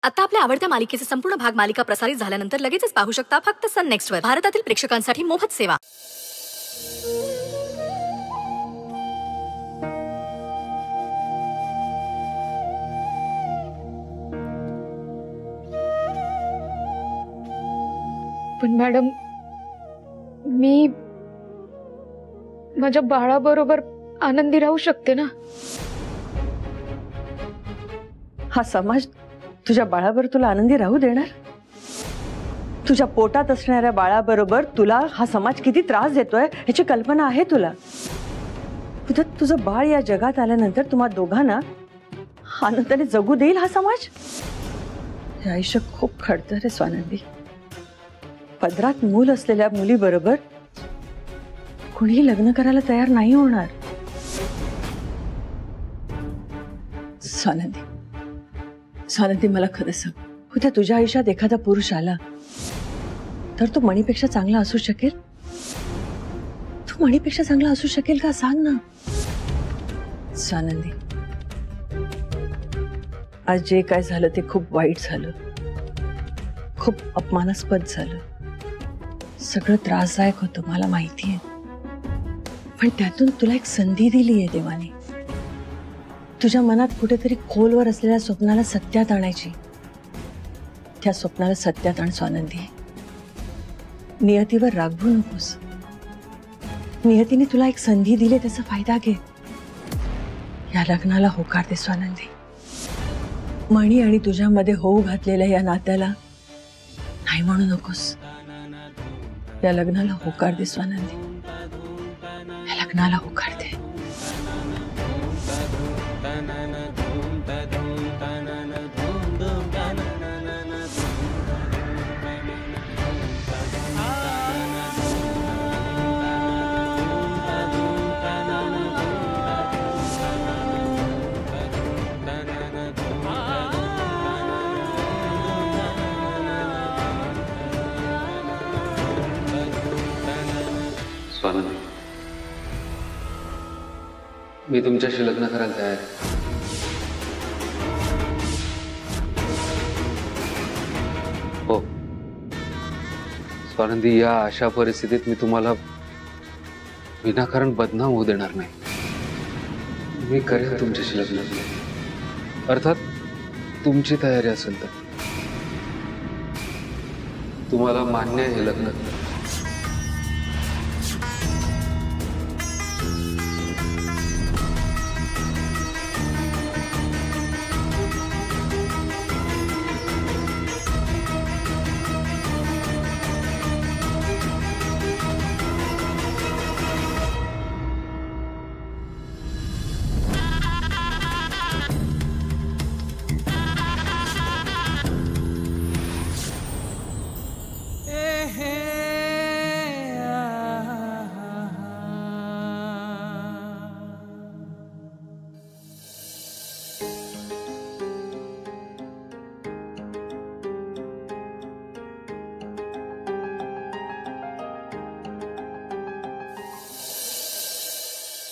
आता आपल्या आवडत्या मालिकेचे संपूर्ण भाग मालिका प्रसारित झाल्यानंतर लगेचच पाहू शकता फक्त सन नेक्स्ट वर. भारतातील प्रेक्षकांसाठी मोफत सेवा. पण मॅडम, मी माझ्या बाळाबरोबर आनंदी राहू शकते ना? हा समाज तुझ्या बाळाबरोबर तुला आनंदी राहू देणार? तुझ्या पोटात असणाऱ्या बाळाबरोबर तुला हा समाज किती त्रास देतोय ह्याची कल्पना आहे तुला? उद्या तुझं बाळ या जगात आल्यानंतर तुम्हा दोघांना आनंदाने जगू देईल हा समाज? हे आयुष्य खूप खडतर आहे स्वानंदी. पदरात मूल असलेल्या मुलीबरोबर कुणीही लग्न करायला तयार नाही होणार. स्वानंदी, स्वानंदी, मला खरं सांग, उद्या तुझ्या आयुष्यात एखादा पुरुष आला तर तो मणीपेक्षा चांगला असू शकेल? तो मणीपेक्षा चांगला असू शकेल का? सांग ना स्वानंदी. आज जे काय झालं ते खूप वाईट झालं, खूप अपमानास्पद झालं, सगळं त्रासदायक होतं, मला माहिती आहे. पण त्यातून तुला एक संधी दिली आहे देवाने. तुझ्या मनात कुठेतरी खोलवर असलेल्या स्वप्नाला सत्यात आणायची. त्या स्वप्नाला सत्यात आण स्वानंदी. नियतीवर रागवू नकोस. नियतीने तुला एक संधी दिली, त्याचा फायदा घे. या लग्नाला होकार दे स्वानंदी. मणी आणि तुझ्यामध्ये होऊ घातलेल्या या नात्याला नाही म्हणू नकोस. या लग्नाला होकार दे स्वानंदी. या लग्नाला होकार दे. स्वानंदी, मी तुमच्याशी लग्न करायला तयार आहे. हो स्वानंदी, या अशा परिस्थितीत मी तुम्हाला विनाकारण बदनाम होऊ देणार नाही. मी करेन तुमच्याशी लग्न, अर्थात तुमची तयारी असेल तर. तुम्हाला मान्य आहे हे लग्न?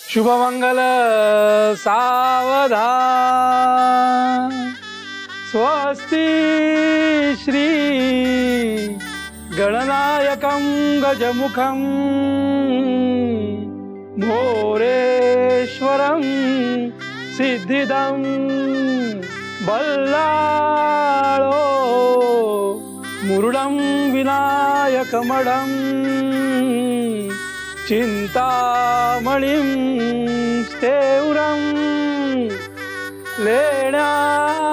शुभमंगल सावधान. स्वस्ति श्री गणनायकं गजमुखं मोरेश्वरं सिद्धिदं बल्लाळो मुरुडं विनायकमडं चिंतामणिं स्तेउरं लेण्याद्रिं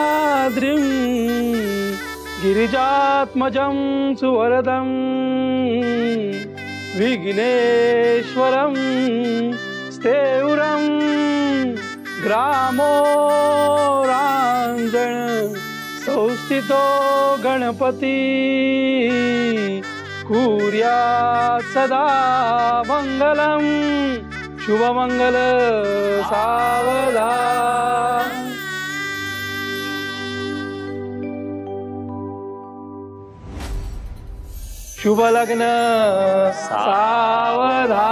गिरिजात्मजं सुवरदं विघ्नेश्वरं स्तेउरं ग्रामोरांजन संस्थितो गणपती कुर्यात् सदा मंगलम. शुभमंगल सावधान. शुभ लग्न सावधान.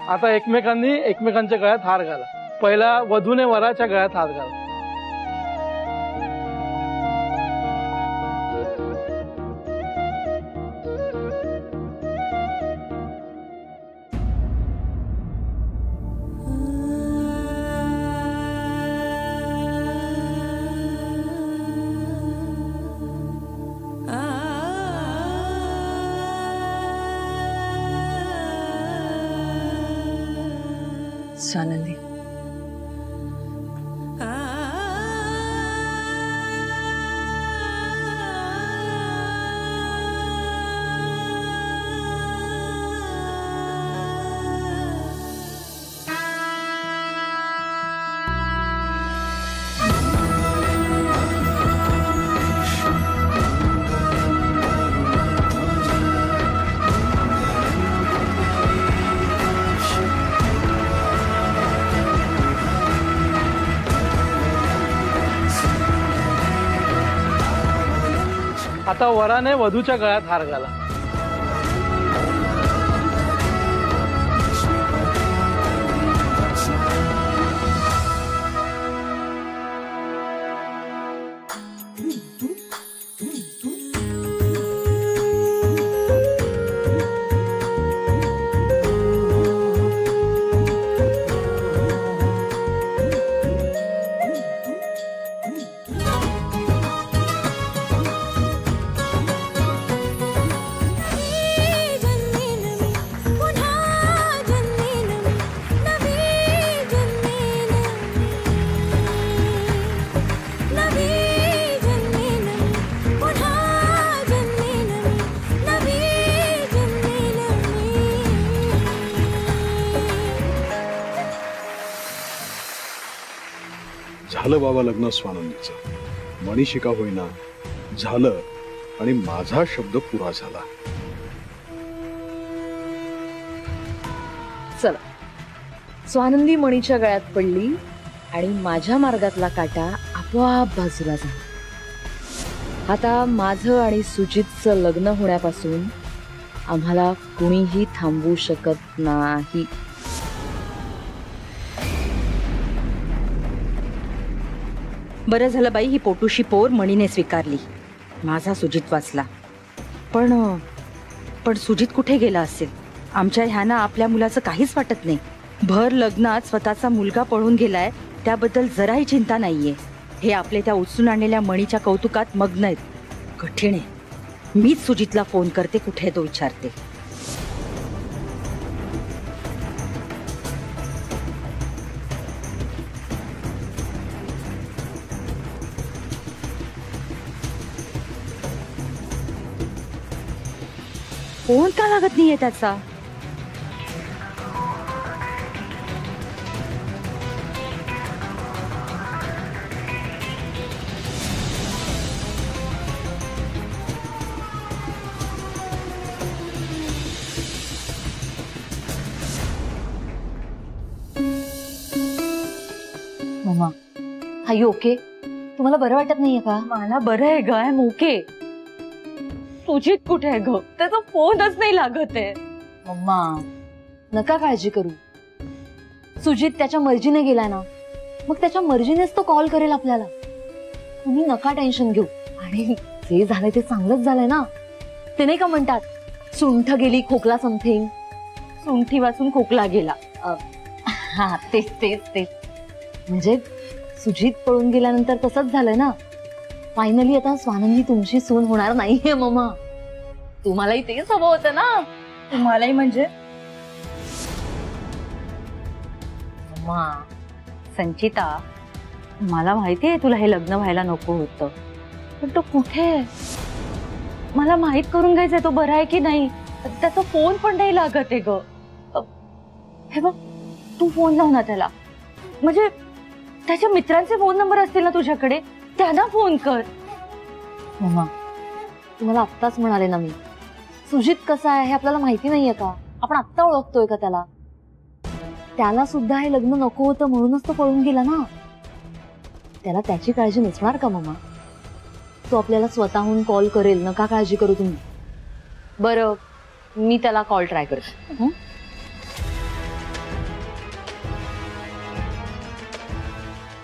आता एकमेकांनी एकमेकांच्या गळ्यात हार घाला. पहिला वधूने वराच्या गळ्यात हार घाला. स्वानंदी, आता वराने वधूच्या गळ्यात हार घाला. झालं बाबा लग्न स्वानंदीचं. मनीषिका होईना झालं आणि माझा शब्द पुरा झाला. चला, स्वानंदी मणीच्या गळ्यात पडली आणि माझ्या मार्गातला काटा आपोआप बाजूला झाला. आता माझं आणि सुजितचं लग्न होण्यापासून आम्हाला कुणीही थांबवू शकत नाही. बरं झालं बाई, ही पोटूशी पोर मणीने स्वीकारली. माझा सुजित वाचला. पण सुजित कुठे गेला असेल? आमच्या ह्याना आपल्या मुलाचं काहीच वाटत नाही. भर लग्नात स्वतःचा मुलगा पळून गेलाय त्याबद्दल जराही चिंता नाहीये. हे आपले त्या उचलून आणलेल्या मणीच्या कौतुकात मग्न आहेत. कठीण आहे. मीच सुजितला फोन करते, कुठे तो विचारते. फोन का लागत नाहीये त्याचा? Mamma, are you okay? तुम्हाला बरं वाटत नाहीये का? मला बरं आहे ग, आय एम ओके. सुजित कुठे आहे ग? त्याचा फोनच नाही लागत आहे. मम्मा, नका काळजी करू. सुजित त्याच्या मर्जीने गेलाय ना, मग त्याच्या मर्जीनेच तो कॉल करेल आपल्याला. तुम्ही नका टेन्शन घेऊ. आणि जे झालंय ते चांगलंच झालंय ना. ते नाही का म्हणतात, सुंठ गेली खोकला समथिंग. सुंठी वाचून खोकला गेला. हा, तेच तेच तेच. म्हणजे सुजित पळून गेल्यानंतर तसंच झालंय ना. फायनली आता स्वानंदी तुमची सून होणार नाहीये मम्मा. तुम्हालाही तेच हवं होतं ना. तुम्हालाही म्हणजे? मम्मा, संचिता, मला माहितीये तुला हे लग्न व्हायला नको होतं, पण तो कुठे आहे? मला माहित करून घ्यायचंय तो बरा आहे की नाही. त्याचा फोन पण नाही लागत आहे ग. हे बघ, तू फोन लाव ना त्याला. म्हणजे त्याच्या मित्रांचे फोन नंबर असतील ना तुझ्याकडे, त्यांना फोन कर. मम्मा, तुम्हाला आत्ताच म्हणाले ना मी, सुजित कसा आहे हे आपल्याला माहिती नाहीये का? आपण आत्ता ओळखतोय का त्याला? त्याला सुद्धा हे लग्न नको होतं म्हणूनच तो पळून गेला ना. त्याला त्याची काळजी नसणार का मम्मा? तो आपल्याला स्वतःहून कॉल करेल, नका काळजी करू तुम्ही. बरं, मी त्याला कॉल ट्राय करते.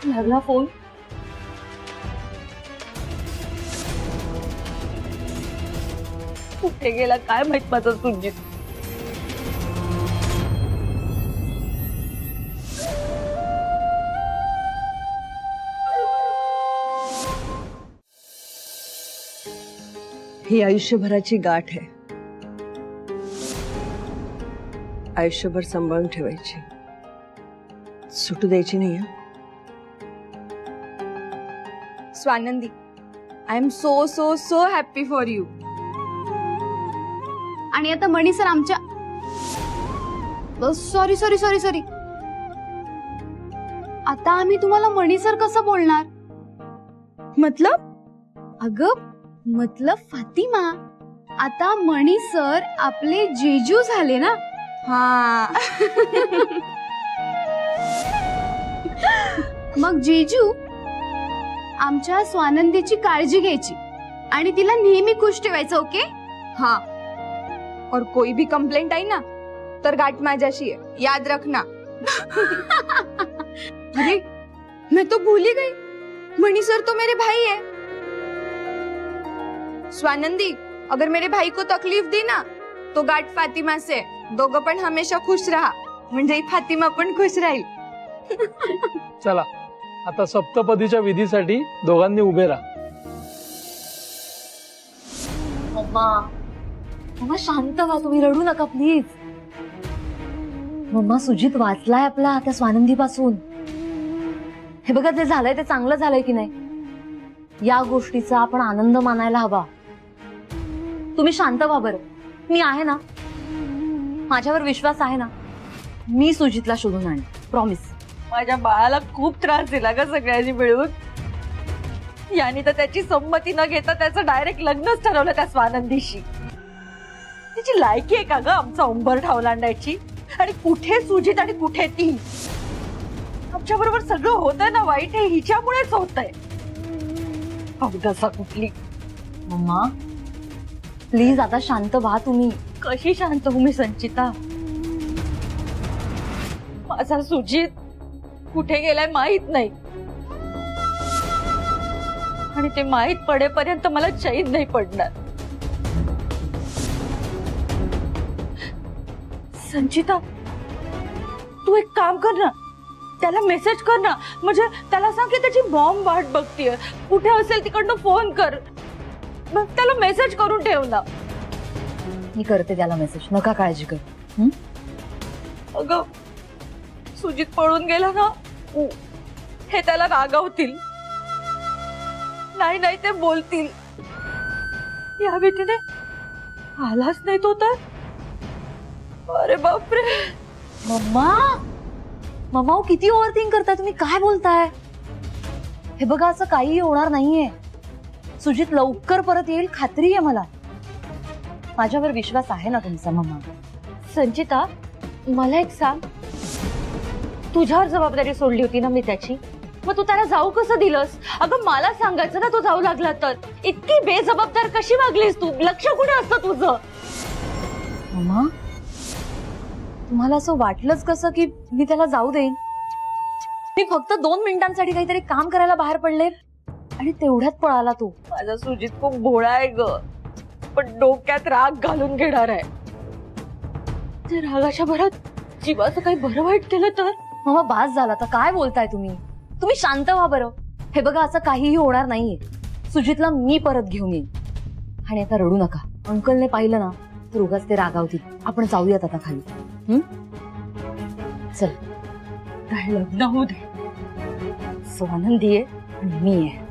लागला फोन. कुठे गेला काय माहित माझा सुजित. ही आयुष्यभराची गाठ आहे. आयुष्यभर सांभाळून ठेवायची, सुटू द्यायची नाही. Swanandi, I am so so so happy for you. आणि आता मणी सर आमच्या सॉरी सॉरी सॉरी सॉरी आता आम्ही तुम्हाला मणी सर कसं बोलणार? मतलब अगं मतलब फातिमा, आता मणी सर आपले जेजू झाले ना. हा मग जेजू आमच्या स्वानंदीची काळजी घ्यायची आणि तिला नेहमी खुश ठेवायचं. ओके? हा. और कोई भी कंप्लेंट आई ना तर गाठ माझ्याशी है, याद रखना. अरे मैं तो भूल ही गई, मणि सर तो मेरे भाई है. स्वानंदी, अगर मेरे भाई को तकलीफ दी ना तो गाठ फातिमा से. दोघं पण हमेशा खुश राहा, म्हणजे फातिमा पण खुश राहील. चला आता सप्तपदीच्या विधीसाठी दोघांनी उभे राहा. मम्मा, मम्मा शांत व्हा, तुम्ही रडू नका प्लीज. मम्मा, सुजित वाचलाय आपला त्या स्वानंदी पासून. हे बघा, जे झालंय ते चांगलं झालंय की नाही, या गोष्टीचा आपण आनंद मानायला हवा. तुम्ही शांत व्हा बरं. मी आहे ना, माझ्यावर विश्वास आहे ना. मी सुजितला शोधून आणेन, प्रॉमिस. माझ्या बाळाला खूप त्रास दिला ग सगळ्यांनी मिळून. याने तर त्याची संमती न घेता त्याचं डायरेक्ट लग्नच ठरवलं त्या स्वानंदीशी. तिची लायकी आहे का ग आमचा उंबरठा ओलांडायची? आणि कुठे सुजित आणि कुठे ती? आमच्या बरोबर सगळं होतंय ना वाईट, हे हिच्यामुळेच होतंय. अवदसा कुठली. मम्मा प्लीज आता शांत व्हा तुम्ही. कशी शांत हो मी संचिता? माझा सुजित कुठे गेलाय माहित नाही, आणि ते माहित पडेपर्यंत मला चैन नाही पडणार. संचिता, तू एक काम कर ना, त्याला मेसेज कर ना. म्हणजे त्याला सांग की त्याची बॉम्ब वाट बघतीये, कुठे असेल तिकडनं फोन कर. मग त्याला मेसेज करून ठेव ना. मी करते त्याला मेसेज, नका काळजी कर. अगं सुजित पळून गेला ना, हे त्याला रागावतील. नाही नाही ते बोलतील. या भीतीने आलाच नाही तो तर. अरे बापरे. मम्मा, मम्मा किती ओव्हरथिंक करताय तुम्ही, काय बोलताय? हे बघा, असं काही होणार नाहीये. सुजित लवकर परत येईल, खात्री आहे मला. माझ्यावर विश्वास आहे ना तुमचा मम्मा. संचिता, मला एक सांग, तुझ्यावर जबाबदारी सोडली होती ना मी त्याची, मग तू त्याला जाऊ कसं दिलंस? अगं मला सांगायचं ना तो जाऊ लागला तर. इतकी बेजबाबदार कशी वागलीस तू? लक्ष कुठे असतं तुझं? मम्मा, तुम्हाला असं वाटलंच कसं की मी त्याला जाऊ देईन? मी फक्त 2 मिनिटांसाठी काहीतरी काम करायला बाहेर पडले आणि तेवढ्यात पळाला तो. माझा सुजित खूप भोळा आहे ग, पण डोक्यात राग घालून घेणार आहे. ते रागाच्या भरात जीवाचं काही बरं वाईट केलं तर? मम्मा बास झाला, तर काय बोलताय तुम्ही? तुम्ही शांत व्हा बरं. हे बघा, असं काहीही होणार नाहीये. सुजितला मी परत घेऊन येईन. आणि आता रडू नका. अंकलने पाहिलं ना तर उगाच ते रागावतील. आपण जाऊयात आता खाली. चल. काय लग्न होऊ दे, स्वानंदी आहे आणि मी आहे.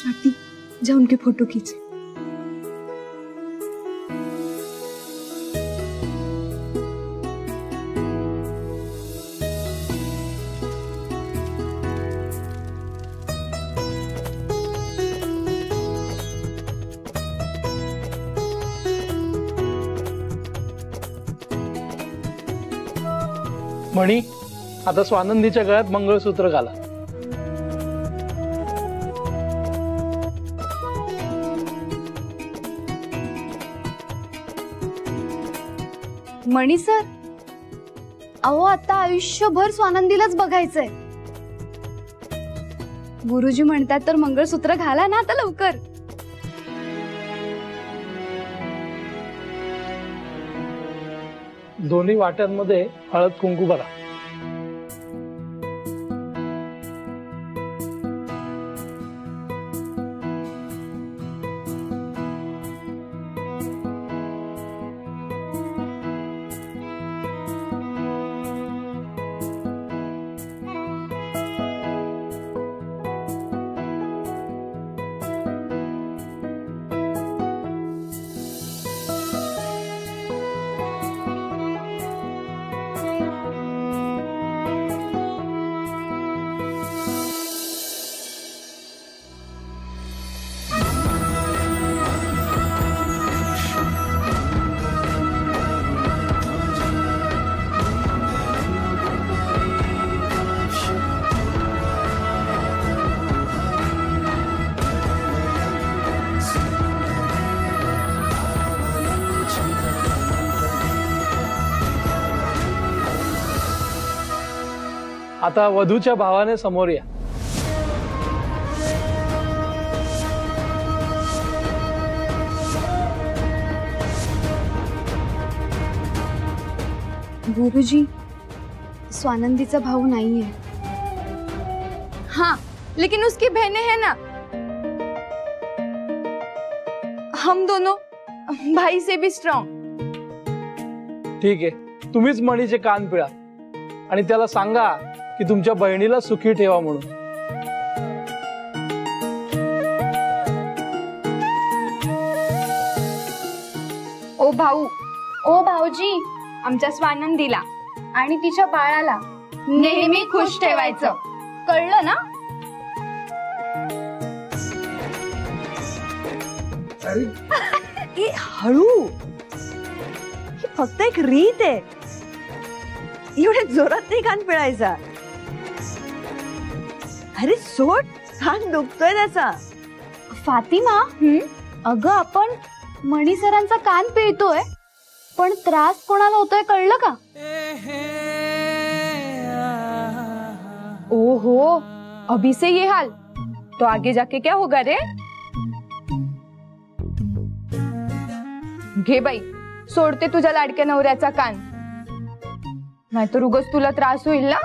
स्वाति जा उनके फोटो खींच। मणी, आता स्वानंदीच्या गळ्यात मंगळसूत्र घाला. मणी सर, अहो आता आयुष्यभर स्वानंदीलाच बघायचंय. गुरुजी म्हणतात तर मंगळसूत्र घाला ना आता लवकर. दोन्ही वाट्यांमध्ये हळद कुंकू भरा. आता वधूच्या भावाने समोर या. गुरुजी, स्वानंदीचा भाऊ नहीं है. हाँ, लेकिन उसकी बहनें हैं ना. हम दोनों भाई से भी स्ट्रॉन्ग. ठीक आहे, तुम्हीच मणीचे कान पिळा आणि त्याला सांगा की तुमच्या बहिणीला सुखी ठेवा म्हणून. ओ भाऊ, ओ भाऊजी, आमच्या स्वानंदीला आणि तिच्या बाळाला नेहमी खुश ठेवायचं, कळलं ना? ए, हळू. ही फक्त एक रीत आहे. एवढ्या जोरात नाही कान पिळायचा. अरे सोड, कान दुखतोय त्याचा. फातिमा, अगं आपण मणी सरांचा कान पिळतोय, पण त्रास कोणाला होतोय कळलं का? ओहो, अभी से ये हाल तो आगे जाके क्या होगा रे? घे बाई, सोडते तुझ्या लाडक्या नवऱ्याचा कान, नाहीतर उगाच तुला त्रास होईल ना.